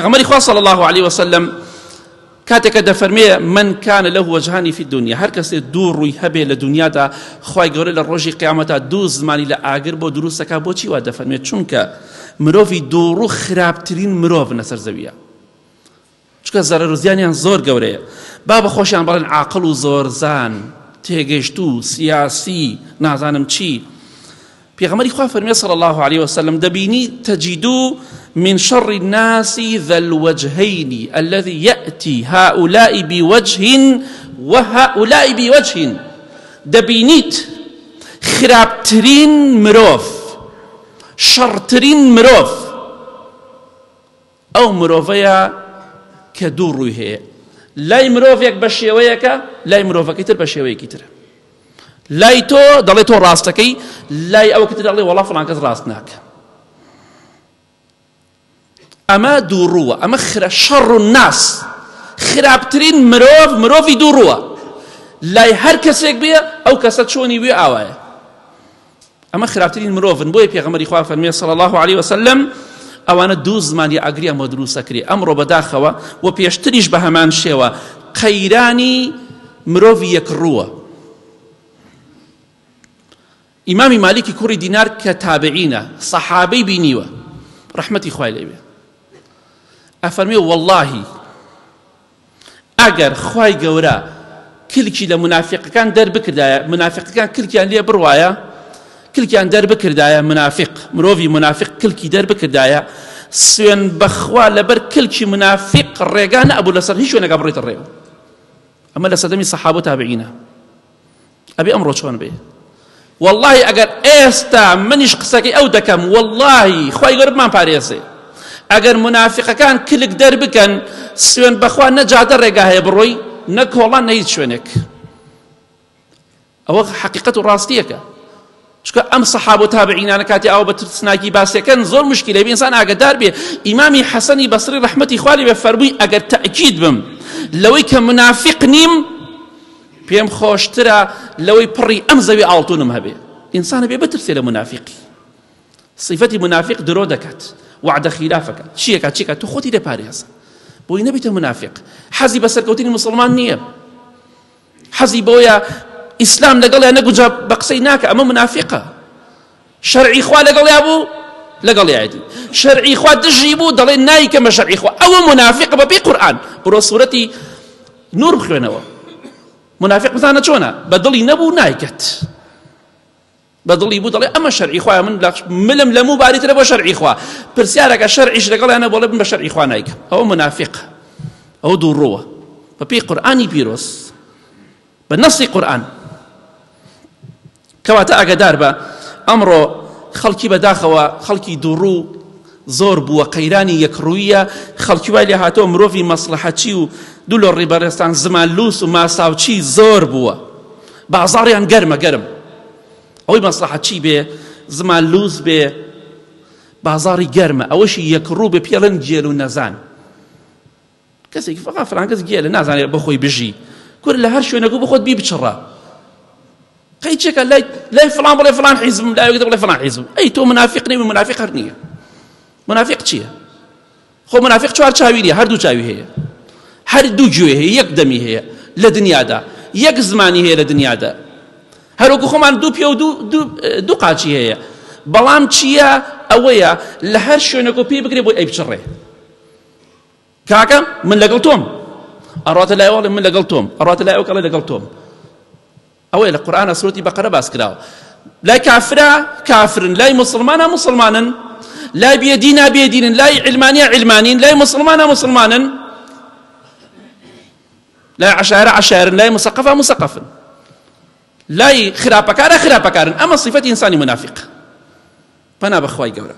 پیغمبری خوا صلی الله عليه وسلم کاتێک کە دەفەرمێ من كان له وجهان في الدنيا، هەر کەسێ دوو ڕووی هەبێ لە دنیادا خوای گەورە لە ڕۆژی قیامەتە دوو زمانی لە ئاگر بۆ دروستەکە. بۆچی وا دەفەرمێت؟ چونکە مرۆڤی دووڕوو خراپترین مرۆڤ لەسەر زەویە، چونکە زەرەر و زیانیان زۆر گەورەیە. با بە خۆشیان بڵێن عاقڵ و زۆرزان، تێگەیشتوو، سیاسی، نازانم چی. پیغمبری خوا فرمی صلی الله عليه وسلم دبینی تجدو من شر الناس ذا الوجهين الذي يأتي هؤلاء بوجه وهؤلاء بوجه. دبینیت خرابترین مروف، شرترین مروف او مروفیا که دوو ڕووی هەیە، لای مرۆڤێک بە شێوەیەکە، لای مرۆڤەکەی تر بە شێوەیەکی ترە. لای تۆ دەڵێ تۆ ڕاستەکەی، لای ئەوە کتر دەڵێ وەڵا فڵان کەس ڕاست ناکە. ئەمە دوو ڕووە، ئەمە شەڕ الناس، خراپترین مرۆڤ مرۆڤی دوو ڕووە. لای هەر کەسێک بێ ئەو کەسە چۆنی بێ ئاوایە. ئەمە خراپترین مرۆڤن. بۆیە پێغەمبەری خوا فەرمێ صلی الله عليه وسلم ئەوانە دوو زمانی ئاگریان بۆ دروستەکرێ، ئەمڕۆ بەداخەوە و پێشتریش بە هەمان شێوە قەیرانی مرۆڤی یەک ڕووە. ئیمامی مالیکی کوڕی دینار کە تابعینە، سەحابەی بینیوە ڕەحمەتی خوای لێ بێ، ئەفەرمێ وەڵڵاهی ئەگەر خوای گەورە کلکی لە منافقەکان دەربکردایە، منافقەکان کلکیان لێ بڕوایە، کلکیان دەربکردایە، منافق مرۆڤی منافق کلکی دەربکردایە، سوێن بەخوا لەبەر کلکی منافق ڕێگا نەبوو لەسەر هیچ شوێنێکا بڕێتە ڕێوە. ئەمە لە سەدەمی سەحابە و تابعینە. ئەبێ ئەمڕۆ چۆن بێ؟ والله ئەگەر ئێستا منیش قسەکەی ئەو دەکەم، والله خوای گەورە بمان پارێزێ، ئەگەر منافقەکان کلک دەربکەن، سوێن بەخوا نەجادە ڕێگا هەیە بڕۆی، نە کۆڵان نە هیچ شوێنێک. ئەوە حەقیقەت و ڕاستیەکە. چونکە ئەم سەحابە و تابعینانە کاتی ئەوە بە ترسناکی باسیەکەن زۆر مشکلە، بێ ئینسان ئاگادار بێ. ئیمامی حەسەنی بەسری ڕەحمەتی خوا لێ بێ فەرمووی ئەگەر تەئکید بم لەوەی کە منافق نیم، پێم خۆشترە لەوەی پڕی ئەم زەوی ئاڵتونم هەبێ. ئینسانە بێ بترسێ لە منافقی. صفەتی منافق درۆ دەکات، وعدە خلافەکە، چیەکە چیەکە تۆ خۆتی دەپارێزە بۆی نەبیتە منافق. حەزی بە سەرکەوتنی مسلمان نییە، حەزی بۆیە ئیسلام لەگەڵیان نەگونجا بە قسەی ناکە، ئەمە منافقە. شەرعی خوا لەگەڵیا بوو لەگەڵیایەتی، شەرعی خوا دژی بوو دەڵێ نایکەم بە شەرعی خوا، ئەوە منافقە بەپێی قورئان. بڕۆ سوورەتی نور بخوێنەوە. منافق بزانە چۆنە؟ بە دڵی نەبوو نایکەت، بە دڵی بوو دەڵێ ئەمە شەرعی خوایە، من ملم لەموو باریترە بۆ شەرعی خوا، پرسیارەکە شەرعیش لەگەڵیانە بۆڵێ بن بە شەرعی خوا نایکەم. ئەوە منافق، ئەوە دوو ڕووە بەپێی قورئانی پیرۆز، بە نەسی قورئان. کەواتە ئاگادار بە ئەمڕۆ خەڵکی بەداخەوە خەڵکی دووڕوو زۆر بووە، قەیرانی یەکڕوویە، خەڵکی وای لێ هاتۆ مرۆڤی مەسلحەچی و دوو لۆ ڕێبەرستان زمان لووس و ماساوچی زۆر بووە، بازاڕیان گەرمە گەرم. ئەوەی مەسلحەچی بێ، زمان لووس بێ، بازاڕی گەرمە، ئەوەشی یەکڕوو بێ پێڵەن گێل و نەزان. کەسێکی فەقا فڵان کەس گێلە نازانێت بەخۆی بژی، کورە لە هەر شوێنەکە بخۆت بی بچڕە. قەیچێکە لای فڵان بڵێ فڵان حیزبم، لای بڵێ فڵان حیزبم. ئەی تۆ منافق نەی، منافق هەر نییە. منافق چییە؟ خۆ منافق چوار چاویریە، هەردوو چاوی هەیە، هەردوو گوێ هەیە، یەک دەمی هەیە لە دنیادا، یەک زمانی هەیە لە دنیادا، هەروەکو خۆمان دوو پێ و دوو قاچی هەیە. بەڵام چییە؟ ئەوەیە لە هەر شوێنێکۆ پێی بگرێ بۆی ئەی بچڕێ. کاکە من لەگەڵ تۆم، ئەڕاتە لای وەڵێ من لەگەڵ تۆم، ئەڕاتە لای ئەو کەڵێ لەگەڵ تۆم. ئەوەیە لە قورئانە سوورەتی بەقەرە باس کراوە. لای کافرە کافرن، لای مسلمانە مسلمانن، لای بێدینە بێدینن، لای علمانیە علمانین، لای مسلمانە مسلمانن، لای عشائرە عشائرن، لای مسەقەفە مسەقەفن، لای خراپەکارە خراپەکارن. ئەمە صفەتی ئینسانی منافق. پەنا بەخوای گەورە.